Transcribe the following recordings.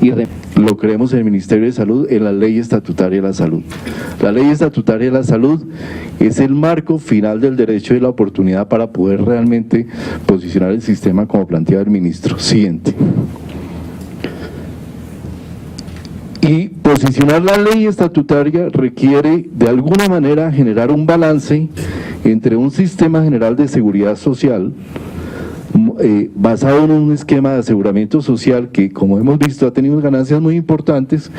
y lo creemos en el Ministerio de Salud, en la Ley Estatutaria de la Salud. La Ley Estatutaria de la Salud es el marco final del derecho y la oportunidad para poder realmente posicionar el sistema como planteaba el ministro. Siguiente. Y posicionar la ley estatutaria requiere de alguna manera generar un balance entre un sistema general de seguridad social basado en un esquema de aseguramiento social que, como hemos visto, ha tenido ganancias muy importantes,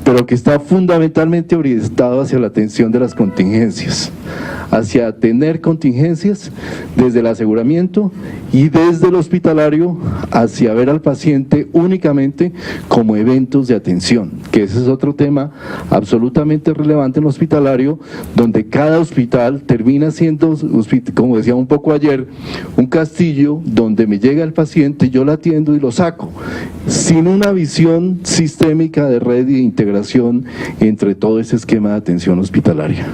pero que está fundamentalmente orientado hacia la atención de las contingencias, hacia atender contingencias desde el aseguramiento y desde el hospitalario hacia ver al paciente únicamente como eventos de atención, que ese es otro tema absolutamente relevante en el hospitalario, donde cada hospital termina siendo, como decía un poco ayer, un castillo donde me llega el paciente, yo lo atiendo y lo saco, sin una visión sistémica de red y de integración entre todo ese esquema de atención hospitalaria.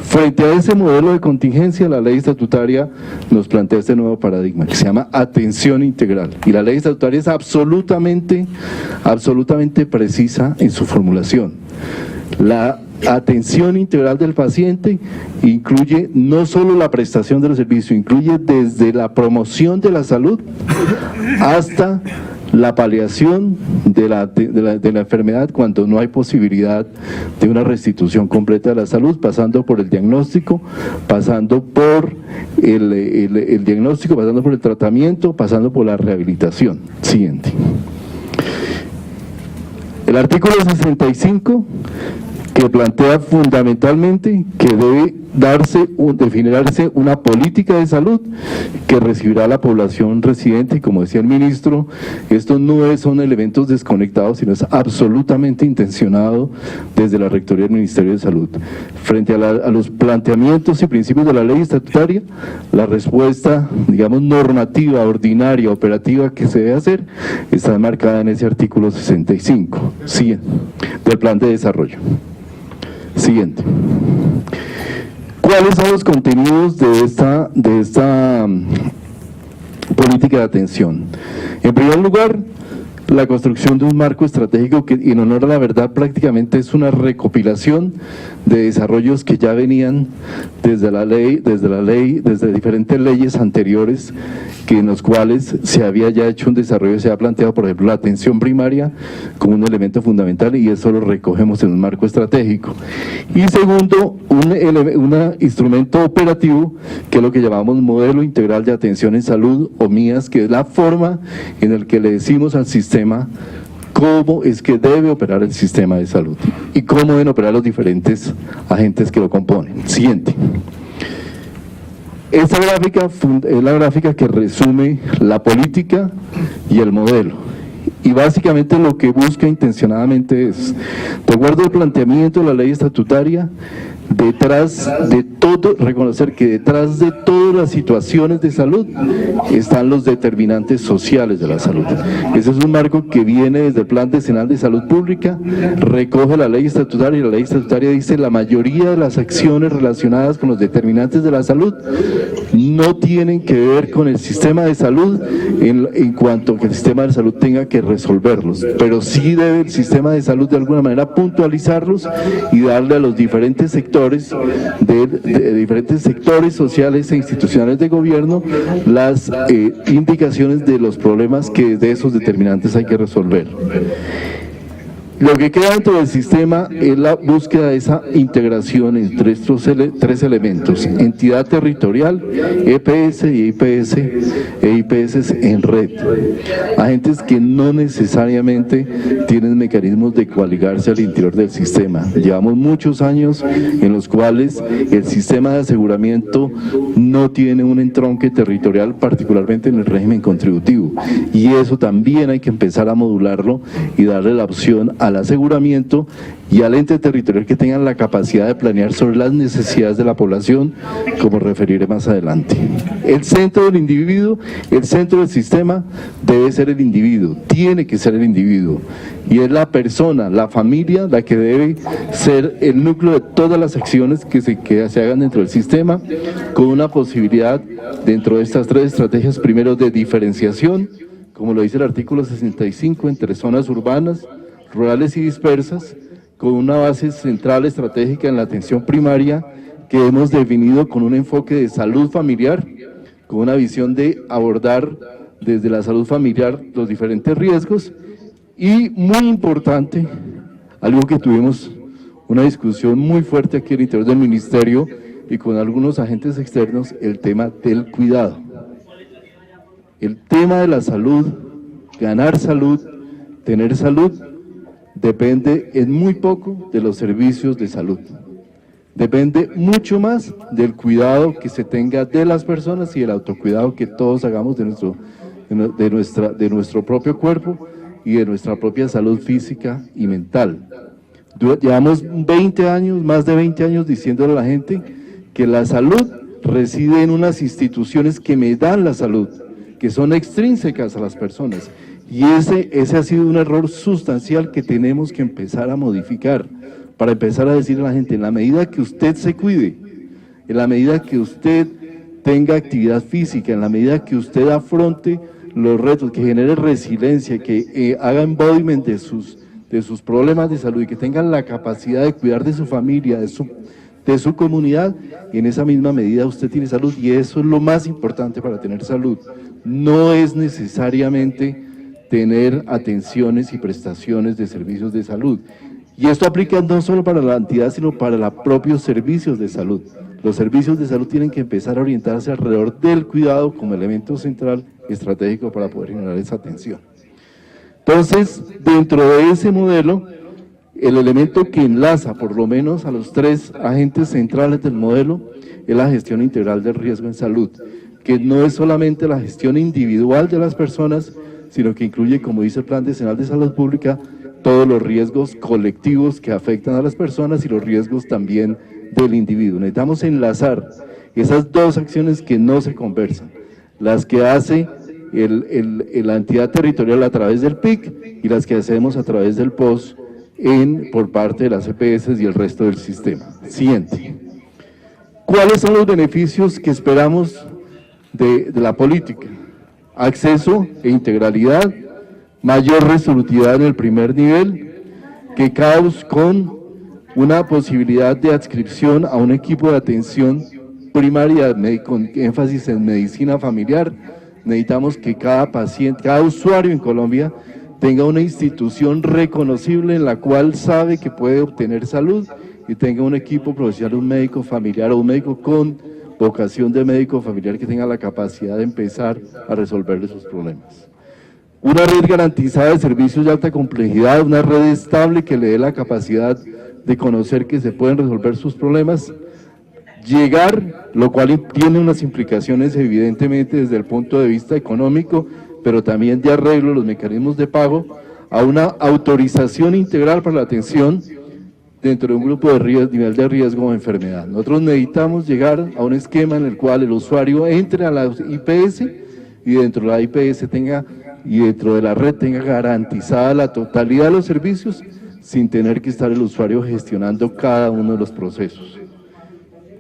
Frente a ese modelo de contingencia, la ley estatutaria nos plantea este nuevo paradigma que se llama atención integral, y la ley estatutaria es absolutamente precisa en su formulación. La atención integral del paciente incluye no solo la prestación de los servicios, incluye desde la promoción de la salud hasta la paliación de la enfermedad cuando no hay posibilidad de una restitución completa de la salud, pasando por el diagnóstico, pasando por el diagnóstico, pasando por el tratamiento, pasando por la rehabilitación. Siguiente. El artículo 65, que plantea fundamentalmente que debe definirse una política de salud que recibirá la población residente, y como decía el ministro, esto no son elementos desconectados, sino es absolutamente intencionado desde la Rectoría del Ministerio de Salud. Frente a los planteamientos y principios de la ley estatutaria, la respuesta, digamos, normativa, ordinaria, operativa que se debe hacer, está enmarcada en ese artículo 65, del plan de desarrollo. Siguiente. ¿Cuáles son los contenidos de esta política de atención? En primer lugar, la construcción de un marco estratégico que, en honor a la verdad, prácticamente es una recopilación de desarrollos que ya venían desde diferentes leyes anteriores, en los cuales se había ya hecho un desarrollo, se ha planteado, por ejemplo, la atención primaria como un elemento fundamental, y eso lo recogemos en un marco estratégico. Y segundo, un instrumento operativo, que es lo que llamamos modelo integral de atención en salud, o MIAS, que es la forma en la que le decimos al sistema cómo es que debe operar el sistema de salud y cómo deben operar los diferentes agentes que lo componen. Siguiente. Esta gráfica es la gráfica que resume la política y el modelo. Y básicamente lo que busca intencionadamente es, de acuerdo al planteamiento de la ley estatutaria, detrás de todo, reconocer que detrás de todas las situaciones de salud están los determinantes sociales de la salud. Ese es un marco que viene desde el Plan Decenal de Salud Pública, recoge la ley estatutaria, y la ley estatutaria dice la mayoría de las acciones relacionadas con los determinantes de la salud no tienen que ver con el sistema de salud en cuanto a que el sistema de salud tenga que resolverlos, pero sí debe el sistema de salud de alguna manera puntualizarlos y darle a los diferentes sectores de diferentes sectores sociales e institucionales de gobierno las indicaciones de los problemas que de esos determinantes hay que resolver. Lo que queda dentro del sistema es la búsqueda de esa integración entre estos tres elementos: entidad territorial, EPS y IPS en red. Agentes que no necesariamente tienen mecanismos de coaligarse al interior del sistema. Llevamos muchos años en los cuales el sistema de aseguramiento no tiene un entronque territorial, particularmente en el régimen contributivo. Y eso también hay que empezar a modularlo y darle la opción al aseguramiento y al ente territorial que tengan la capacidad de planear sobre las necesidades de la población, como referiré más adelante. El centro del individuo, el centro del sistema debe ser el individuo, tiene que ser el individuo, y es la persona, la familia, la que debe ser el núcleo de todas las acciones que se hagan dentro del sistema, con una posibilidad dentro de estas tres estrategias, primero de diferenciación, como lo dice el artículo 65, entre zonas urbanas, rurales y dispersas, con una base central estratégica en la atención primaria que hemos definido con un enfoque de salud familiar, con una visión de abordar desde la salud familiar los diferentes riesgos y, muy importante, algo que tuvimos una discusión muy fuerte aquí al interior del ministerio y con algunos agentes externos, el tema del cuidado. El tema de la salud, ganar salud, tener salud, depende en muy poco de los servicios de salud. Depende mucho más del cuidado que se tenga de las personas y del autocuidado que todos hagamos de nuestro propio cuerpo y de nuestra propia salud física y mental. Llevamos 20 años, más de 20 años diciéndole a la gente que la salud reside en unas instituciones que me dan la salud, que son extrínsecas a las personas, y ese ha sido un error sustancial que tenemos que empezar a modificar, para empezar a decirle a la gente, en la medida que usted se cuide, en la medida que usted tenga actividad física, en la medida que usted afronte los retos, que genere resiliencia, que haga embodiment de sus problemas de salud y que tenga la capacidad de cuidar de su familia, de su comunidad, y en esa misma medida usted tiene salud, y eso es lo más importante para tener salud. No es necesariamente tener atenciones y prestaciones de servicios de salud. Y esto aplica no solo para la entidad, sino para los propios servicios de salud. Los servicios de salud tienen que empezar a orientarse alrededor del cuidado como elemento central y estratégico para poder generar esa atención. Entonces, dentro de ese modelo, el elemento que enlaza por lo menos a los tres agentes centrales del modelo es la gestión integral del riesgo en salud, que no es solamente la gestión individual de las personas, sino que incluye, como dice el Plan Decenal de Salud Pública, todos los riesgos colectivos que afectan a las personas y los riesgos también del individuo. Necesitamos enlazar esas dos acciones que no se conversan, las que hace la entidad territorial a través del PIC y las que hacemos a través del POS por parte de las EPS y el resto del sistema. Siguiente. ¿Cuáles son los beneficios que esperamos de la política? Acceso e integralidad, mayor resolutividad en el primer nivel, que CAUS con una posibilidad de adscripción a un equipo de atención primaria con énfasis en medicina familiar. Necesitamos que cada paciente, cada usuario en Colombia tenga una institución reconocible en la cual sabe que puede obtener salud y tenga un equipo profesional, un médico familiar o un médico con vocación de médico familiar que tenga la capacidad de empezar a resolverle sus problemas. Una red garantizada de servicios de alta complejidad, una red estable que le dé la capacidad de conocer que se pueden resolver sus problemas, llegar, lo cual tiene unas implicaciones evidentemente desde el punto de vista económico, pero también de arreglo de los mecanismos de pago, a una autorización integral para la atención dentro de un grupo de nivel de riesgo o enfermedad. Nosotros necesitamos llegar a un esquema en el cual el usuario entre a la IPS y dentro de la IPS y dentro de la red tenga garantizada la totalidad de los servicios sin tener que estar el usuario gestionando cada uno de los procesos.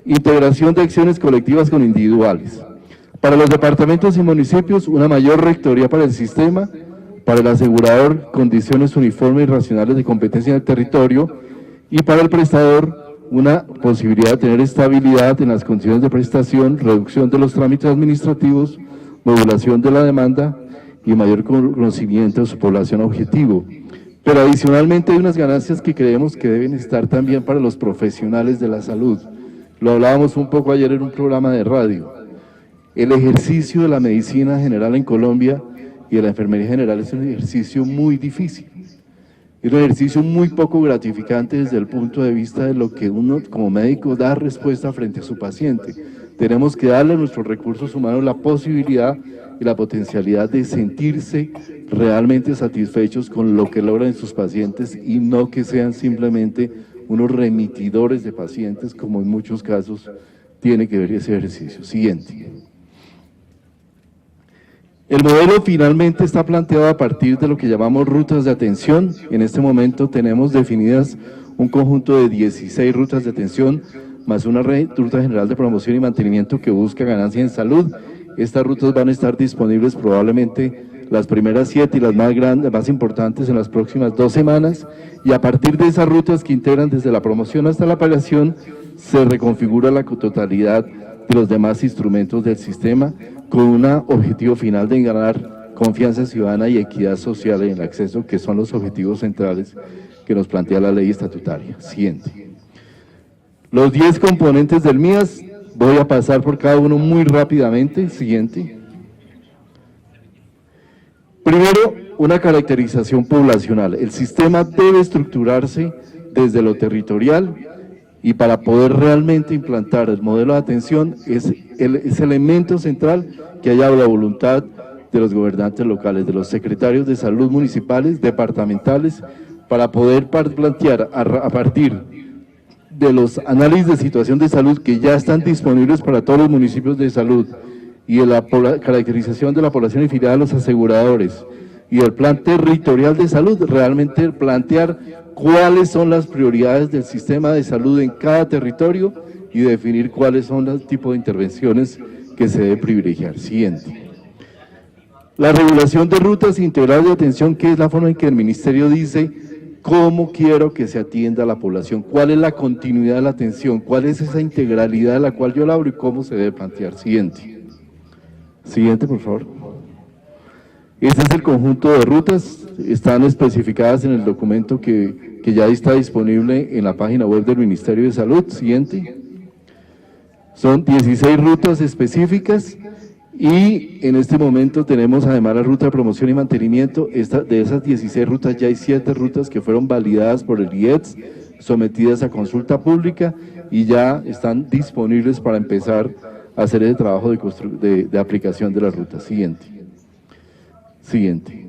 Integración de acciones colectivas con individuales. Para los departamentos y municipios, una mayor rectoría para el sistema, para el asegurador, condiciones uniformes y racionales de competencia en el territorio, y para el prestador, una posibilidad de tener estabilidad en las condiciones de prestación, reducción de los trámites administrativos, modulación de la demanda y mayor conocimiento de su población objetivo. Pero adicionalmente hay unas ganancias que creemos que deben estar también para los profesionales de la salud. Lo hablábamos un poco ayer en un programa de radio. El ejercicio de la medicina general en Colombia y de la enfermería general es un ejercicio muy difícil. Es un ejercicio muy poco gratificante desde el punto de vista de lo que uno como médico da respuesta frente a su paciente. Tenemos que darle a nuestros recursos humanos la posibilidad y la potencialidad de sentirse realmente satisfechos con lo que logran sus pacientes y no que sean simplemente unos remitidores de pacientes, como en muchos casos tiene que ver ese ejercicio. Siguiente. El modelo finalmente está planteado a partir de lo que llamamos rutas de atención. En este momento tenemos definidas un conjunto de 16 rutas de atención, más una ruta general de promoción y mantenimiento que busca ganancia en salud. Estas rutas van a estar disponibles probablemente las primeras 7 y las más grandes, más importantes en las próximas 2 semanas, y a partir de esas rutas que integran desde la promoción hasta la paliación, se reconfigura la totalidad de los demás instrumentos del sistema con un objetivo final de ganar confianza ciudadana y equidad social en el acceso, que son los objetivos centrales que nos plantea la ley estatutaria. Siguiente. Los 10 componentes del MIAS, voy a pasar por cada uno muy rápidamente. Siguiente. Primero, una caracterización poblacional. El sistema debe estructurarse desde lo territorial y para poder realmente implantar el modelo de atención es elemento central que haya la voluntad de los gobernantes locales, de los secretarios de salud municipales, departamentales, para poder plantear a partir de los análisis de situación de salud que ya están disponibles para todos los municipios de salud y de la caracterización de la población afiliada a los aseguradores y el plan territorial de salud, realmente plantear cuáles son las prioridades del sistema de salud en cada territorio y definir cuáles son los tipos de intervenciones que se debe privilegiar. Siguiente. La regulación de rutas integrales de atención, que es la forma en que el ministerio dice cómo quiero que se atienda a la población, cuál es la continuidad de la atención, cuál es esa integralidad de la cual yo la hablo y cómo se debe plantear. Siguiente. Siguiente, por favor. Este es el conjunto de rutas, están especificadas en el documento que ya está disponible en la página web del Ministerio de Salud. Siguiente. Son 16 rutas específicas y en este momento tenemos además la ruta de promoción y mantenimiento. De esas 16 rutas ya hay 7 rutas que fueron validadas por el IETS, sometidas a consulta pública y ya están disponibles para empezar a hacer el trabajo de aplicación de las rutas. Siguiente. Siguiente.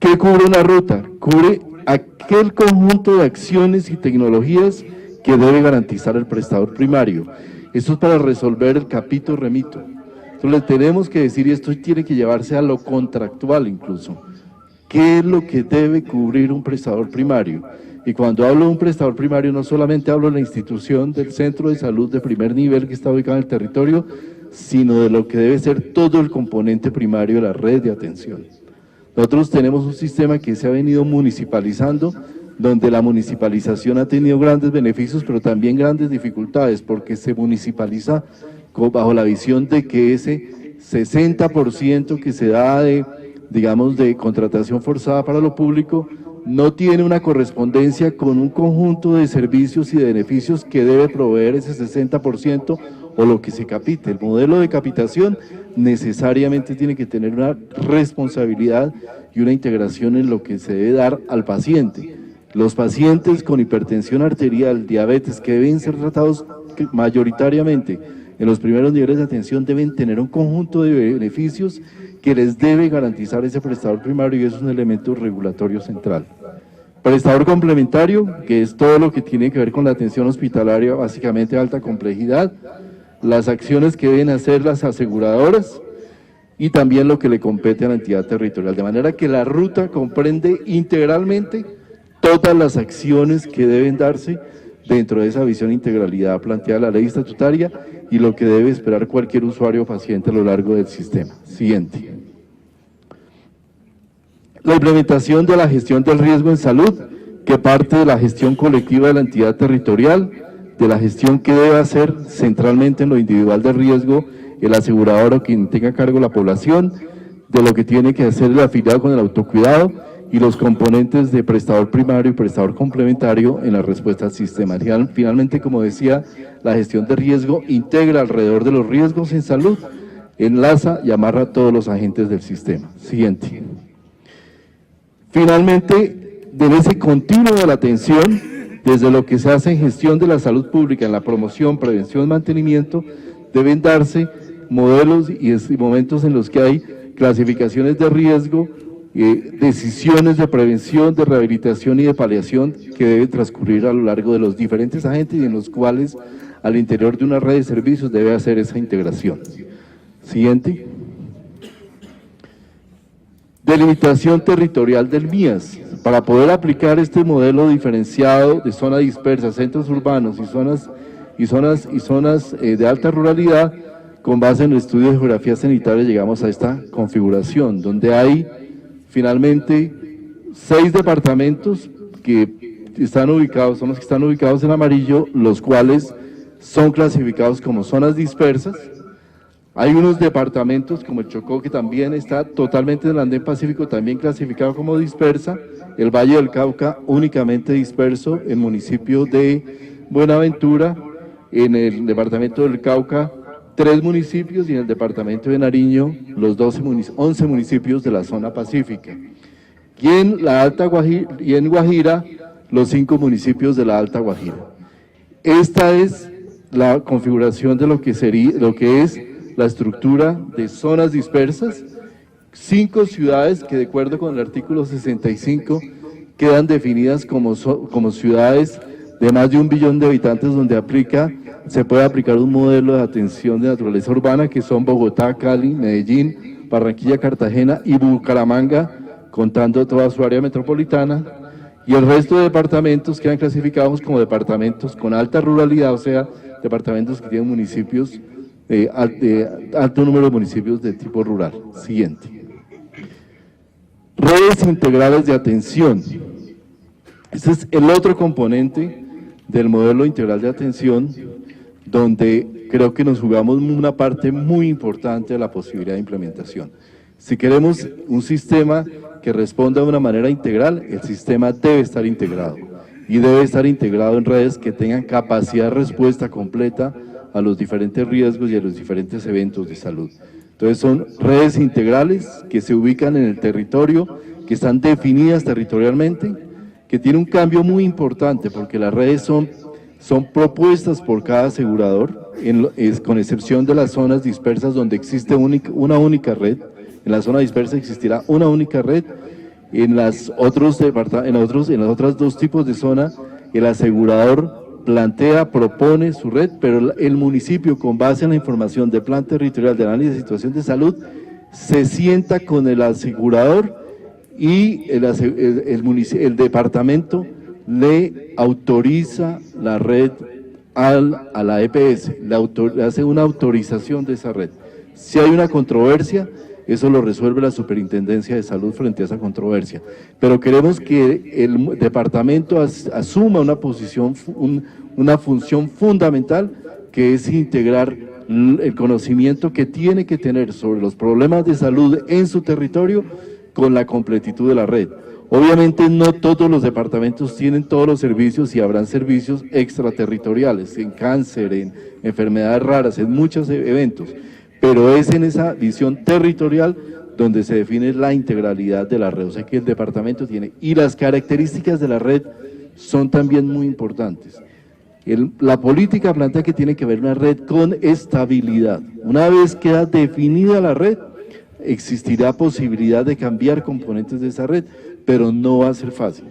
¿Qué cubre una ruta? Cubre aquel conjunto de acciones y tecnologías que debe garantizar el prestador primario. Esto es para resolver el capítulo remito. Entonces le tenemos que decir, y esto tiene que llevarse a lo contractual incluso, ¿qué es lo que debe cubrir un prestador primario? Y cuando hablo de un prestador primario, no solamente hablo de la institución del centro de salud de primer nivel que está ubicado en el territorio, sino de lo que debe ser todo el componente primario de la red de atención. Nosotros tenemos un sistema que se ha venido municipalizando, donde la municipalización ha tenido grandes beneficios, pero también grandes dificultades, porque se municipaliza bajo la visión de que ese 60% que se da de contratación forzada para lo público, no tiene una correspondencia con un conjunto de servicios y de beneficios que debe proveer ese 60% o lo que se capite. El modelo de capitación necesariamente tiene que tener una responsabilidad y una integración en lo que se debe dar al paciente. Los pacientes con hipertensión arterial, diabetes, que deben ser tratados mayoritariamente en los primeros niveles de atención, deben tener un conjunto de beneficios que les debe garantizar ese prestador primario y es un elemento regulatorio central. Prestador complementario, que es todo lo que tiene que ver con la atención hospitalaria, básicamente de alta complejidad, las acciones que deben hacer las aseguradoras y también lo que le compete a la entidad territorial, de manera que la ruta comprende integralmente todas las acciones que deben darse dentro de esa visión integralidad planteada en la ley estatutaria y lo que debe esperar cualquier usuario o paciente a lo largo del sistema. Siguiente. La implementación de la gestión del riesgo en salud, que parte de la gestión colectiva de la entidad territorial, de la gestión que debe hacer centralmente en lo individual de riesgo el asegurador o quien tenga a cargo la población, de lo que tiene que hacer el afiliado con el autocuidado y los componentes de prestador primario y prestador complementario en la respuesta al sistema. Finalmente, como decía, la gestión de riesgo integra alrededor de los riesgos en salud, enlaza y amarra a todos los agentes del sistema. Siguiente. Finalmente, en ese continuo de la atención, desde lo que se hace en gestión de la salud pública, en la promoción, prevención, mantenimiento, deben darse modelos y momentos en los que hay clasificaciones de riesgo, decisiones de prevención, de rehabilitación y de paliación que deben transcurrir a lo largo de los diferentes agentes y en los cuales al interior de una red de servicios debe hacer esa integración. Siguiente. Delimitación territorial del MIAS. Para poder aplicar este modelo diferenciado de zona dispersa, centros urbanos y zonas de alta ruralidad, con base en el estudio de geografía sanitaria llegamos a esta configuración, donde hay finalmente 6 departamentos que están ubicados, son los que están ubicados en amarillo, los cuales son clasificados como zonas dispersas. Hay unos departamentos como el Chocó, que también está totalmente en el Andén Pacífico, también clasificado como dispersa, el Valle del Cauca únicamente disperso, el municipio de Buenaventura, en el departamento del Cauca, 3 municipios, y en el departamento de Nariño, los 11 municipios de la zona pacífica. Y en la Alta Guajira, y en Guajira, los 5 municipios de la Alta Guajira. Esta es la configuración de lo que es la estructura de zonas dispersas, 5 ciudades que de acuerdo con el artículo 65 quedan definidas como ciudades de más de 1 billón de habitantes, donde se puede aplicar un modelo de atención de naturaleza urbana, que son Bogotá, Cali, Medellín, Barranquilla, Cartagena y Bucaramanga, contando toda su área metropolitana, y el resto de departamentos quedan clasificados como departamentos con alta ruralidad, o sea, departamentos que tienen municipios, alto número de municipios de tipo rural. Siguiente. Redes integrales de atención. Este es el otro componente del modelo integral de atención, donde creo que nos jugamos una parte muy importante de la posibilidad de implementación. Si queremos un sistema que responda de una manera integral, el sistema debe estar integrado, y debe estar integrado en redes que tengan capacidad de respuesta completa a los diferentes riesgos y a los diferentes eventos de salud. Entonces son redes integrales que se ubican en el territorio, que están definidas territorialmente, que tiene un cambio muy importante, porque las redes son propuestas por cada asegurador, con excepción de las zonas dispersas donde existe una única red. En la zona dispersa existirá una única red. En los otros 2 tipos de zona, el asegurador propone su red, pero el municipio, con base en la información del plan territorial de análisis de situación de salud, se sienta con el asegurador, y el departamento le autoriza la red a la EPS, le hace una autorización de esa red. Si hay una controversia, eso lo resuelve la Superintendencia de Salud frente a esa controversia. Pero queremos que el departamento asuma una función fundamental, que es integrar el conocimiento que tiene que tener sobre los problemas de salud en su territorio con la completitud de la red. Obviamente no todos los departamentos tienen todos los servicios, y habrán servicios extraterritoriales, en cáncer, en enfermedades raras, en muchos eventos, pero es en esa visión territorial donde se define la integralidad de la red, o sea que el departamento tiene, y las características de la red son también muy importantes. La política plantea que tiene que haber una red con estabilidad. Una vez queda definida la red, existirá posibilidad de cambiar componentes de esa red, pero no va a ser fácil.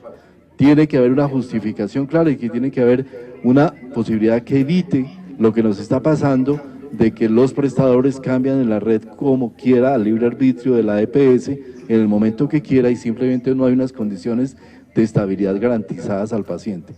Tiene que haber una justificación clara, y que tiene que haber una posibilidad que evite lo que nos está pasando, de que los prestadores cambian en la red como quiera, al libre arbitrio de la EPS, en el momento que quiera, y simplemente no hay unas condiciones de estabilidad garantizadas al paciente.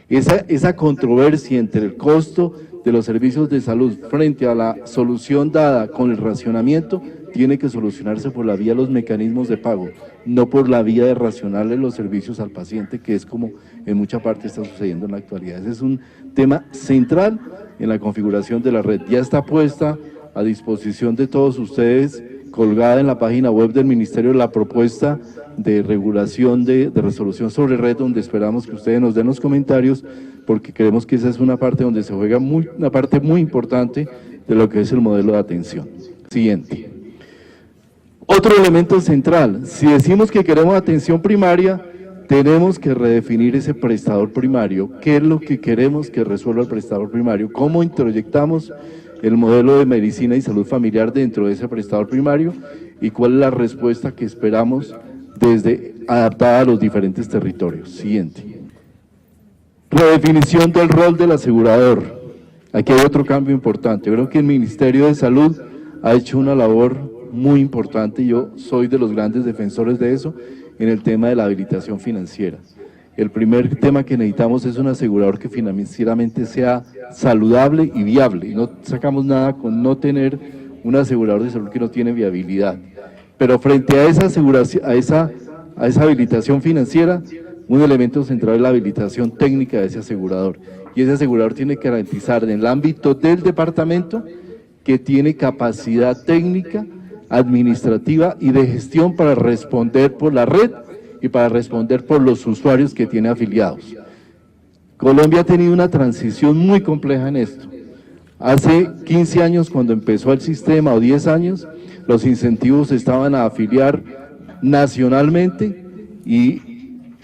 Esa controversia entre el costo de los servicios de salud frente a la solución dada con el racionamiento tiene que solucionarse por la vía de los mecanismos de pago, no por la vía de racionarle los servicios al paciente, que es como en mucha parte está sucediendo en la actualidad. Ese es un tema central en la configuración de la red. Ya está puesta a disposición de todos ustedes, colgada en la página web del Ministerio, la propuesta de regulación de resolución sobre red, donde esperamos que ustedes nos den los comentarios, porque creemos que esa es una parte donde se juega una parte muy importante de lo que es el modelo de atención. Siguiente. Otro elemento central: si decimos que queremos atención primaria, tenemos que redefinir ese prestador primario. ¿Qué es lo que queremos que resuelva el prestador primario? ¿Cómo introyectamos el modelo de medicina y salud familiar dentro de ese prestador primario? ¿Y cuál es la respuesta que esperamos adaptada a los diferentes territorios? Siguiente. Redefinición del rol del asegurador. Aquí hay otro cambio importante. Yo creo que el Ministerio de Salud ha hecho una labor muy importante, y yo soy de los grandes defensores de eso, en el tema de la habilitación financiera. el primer tema que necesitamos es un asegurador que financieramente sea saludable y viable, y no sacamos nada con no tener un asegurador de salud que no tiene viabilidad. Pero frente a esa aseguración, a esa habilitación financiera, un elemento central es la habilitación técnica de ese asegurador, y ese asegurador tiene que garantizar en el ámbito del departamento que tiene capacidad técnica, administrativa y de gestión para responder por la red y para responder por los usuarios que tiene afiliados. Colombia ha tenido una transición muy compleja en esto. Hace 15 años, cuando empezó el sistema, o 10 años, los incentivos estaban a afiliar nacionalmente y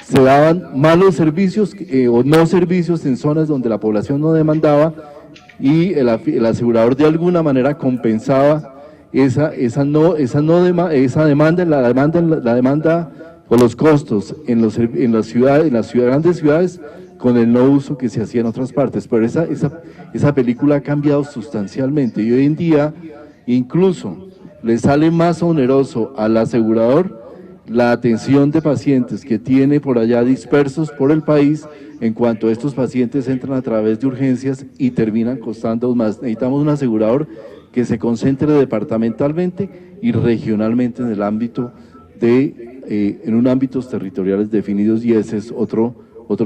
se daban malos servicios o no servicios en zonas donde la población no demandaba, y el asegurador de alguna manera compensaba esa demanda o los costos en las grandes ciudades con el no uso que se hacía en otras partes. Pero esa película ha cambiado sustancialmente, y hoy en día incluso le sale más oneroso al asegurador la atención de pacientes que tiene por allá dispersos por el país, en cuanto estos pacientes entran a través de urgencias y terminan costando más. Necesitamos un asegurador que se concentre departamentalmente y regionalmente en el ámbito en ámbitos territoriales definidos, y ese es otro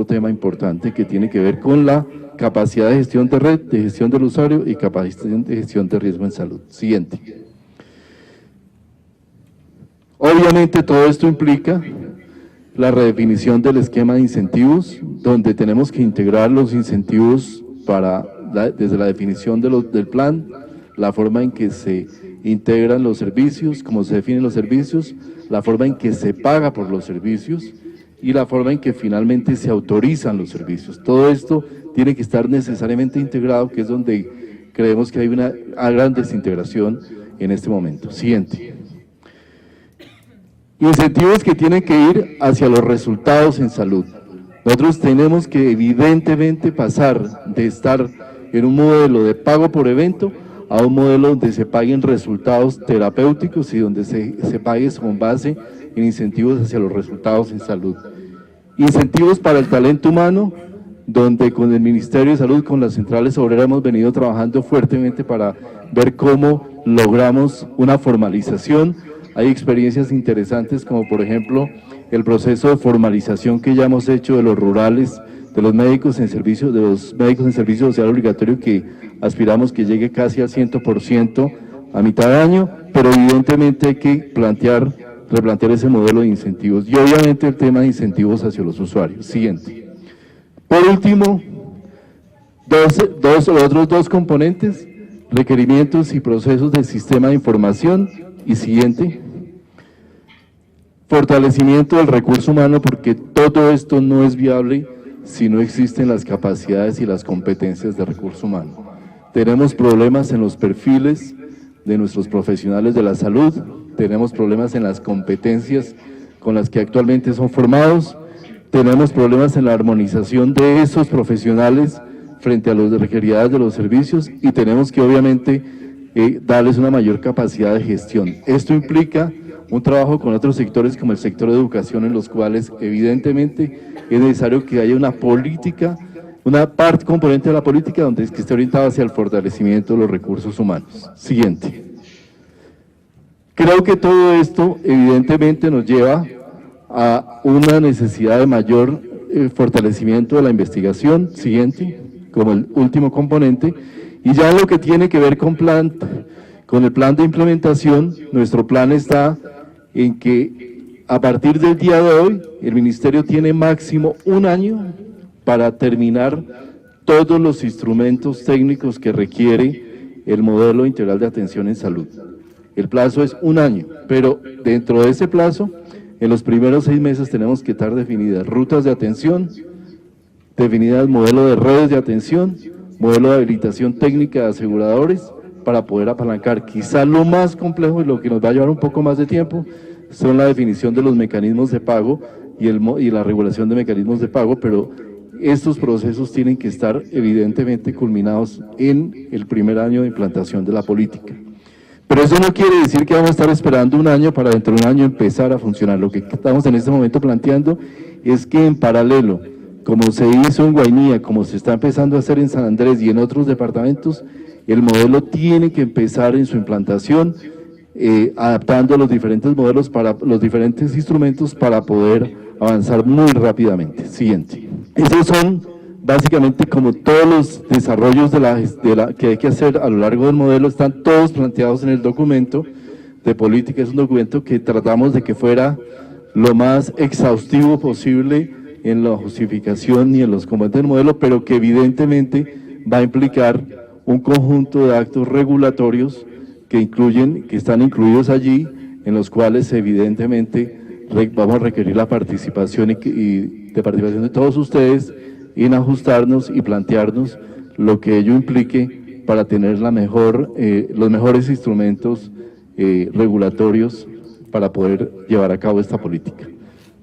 tema importante que tiene que ver con la capacidad de gestión de red, de gestión del usuario y capacidad de gestión de riesgo en salud. Siguiente. Obviamente todo esto implica la redefinición del esquema de incentivos, donde tenemos que integrar los incentivos desde la definición del plan, la forma en que se integran los servicios, cómo se definen los servicios, la forma en que se paga por los servicios y la forma en que finalmente se autorizan los servicios. Todo esto tiene que estar necesariamente integrado, que es donde creemos que hay una gran desintegración en este momento. Siguiente. Incentivos que tienen que ir hacia los resultados en salud. Nosotros tenemos que evidentemente pasar de estar en un modelo de pago por evento a un modelo donde se paguen resultados terapéuticos y donde se pague con base en incentivos hacia los resultados en salud. Incentivos para el talento humano, donde con el Ministerio de Salud, con las centrales obreras, hemos venido trabajando fuertemente para ver cómo logramos una formalización. Hay experiencias interesantes como por ejemplo el proceso de formalización que ya hemos hecho de los rurales, de los médicos en servicio, social obligatorio, que aspiramos que llegue casi al 100% a mitad de año, pero evidentemente hay que replantear ese modelo de incentivos, y obviamente el tema de incentivos hacia los usuarios. Siguiente. Por último, otros dos componentes, requerimientos y procesos del sistema de información, y siguiente. Fortalecimiento del recurso humano, porque todo esto no es viable si no existen las capacidades y las competencias de recurso humano. Tenemos problemas en los perfiles de nuestros profesionales de la salud, tenemos problemas en las competencias con las que actualmente son formados, tenemos problemas en la armonización de esos profesionales frente a las requeridas de los servicios, y tenemos que obviamente darles una mayor capacidad de gestión. Esto implica un trabajo con otros sectores como el sector de educación, en los cuales evidentemente es necesario que haya una política, una componente de la política que esté orientada hacia el fortalecimiento de los recursos humanos. Siguiente. Creo que todo esto evidentemente nos lleva a una necesidad de mayor fortalecimiento de la investigación. Siguiente, como el último componente. Y ya lo que tiene que ver con el plan de implementación, nuestro plan está en que a partir del día de hoy el Ministerio tiene máximo un año para terminar todos los instrumentos técnicos que requiere el modelo integral de atención en salud. El plazo es un año, pero dentro de ese plazo, en los primeros 6 meses tenemos que estar definidas rutas de atención, definidas modelo de redes de atención, modelo de habilitación técnica de aseguradores, para poder apalancar. Quizá lo más complejo y lo que nos va a llevar un poco más de tiempo son la definición de los mecanismos de pago y la regulación de mecanismos de pago, pero estos procesos tienen que estar evidentemente culminados en el primer año de implantación de la política. Pero eso no quiere decir que vamos a estar esperando un año para dentro de un año empezar a funcionar. Lo que estamos en este momento planteando es que en paralelo, como se hizo en Guainía, como se está empezando a hacer en San Andrés y en otros departamentos, el modelo tiene que empezar en su implantación, adaptando los diferentes modelos para los diferentes instrumentos para poder avanzar muy rápidamente. Siguiente. Esos son básicamente como todos los desarrollos que hay que hacer a lo largo del modelo, están todos planteados en el documento de política. Es un documento que tratamos de que fuera lo más exhaustivo posible en la justificación y en los componentes del modelo, pero que evidentemente va a implicar un conjunto de actos regulatorios que están incluidos allí, en los cuales evidentemente vamos a requerir la participación y de participación de todos ustedes en ajustarnos y plantearnos lo que ello implique para tener los mejores instrumentos regulatorios para poder llevar a cabo esta política.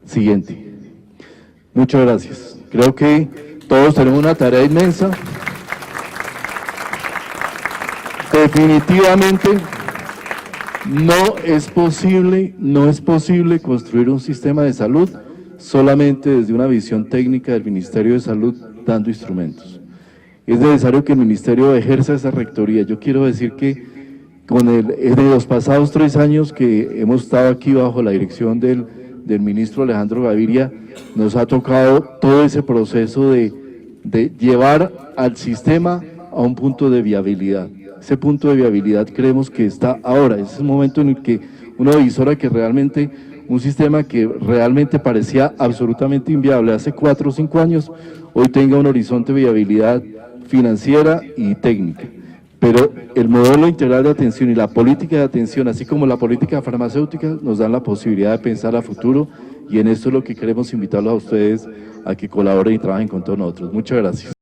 Siguiente. Muchas gracias. Creo que todos tenemos una tarea inmensa. Definitivamente no es posible construir un sistema de salud solamente desde una visión técnica del Ministerio de Salud dando instrumentos. Es necesario que el Ministerio ejerza esa rectoría. Yo quiero decir que en los pasados 3 años que hemos estado aquí bajo la dirección del ministro Alejandro Gaviria, nos ha tocado todo ese proceso de llevar al sistema a un punto de viabilidad. Ese punto de viabilidad creemos que está ahora, ese es el momento en el que uno visora que realmente un sistema que realmente parecía absolutamente inviable hace 4 o 5 años, hoy tenga un horizonte de viabilidad financiera y técnica. Pero el modelo integral de atención y la política de atención, así como la política farmacéutica, nos dan la posibilidad de pensar a futuro, y en esto es lo que queremos invitarlos a ustedes a que colaboren y trabajen con todos nosotros. Muchas gracias.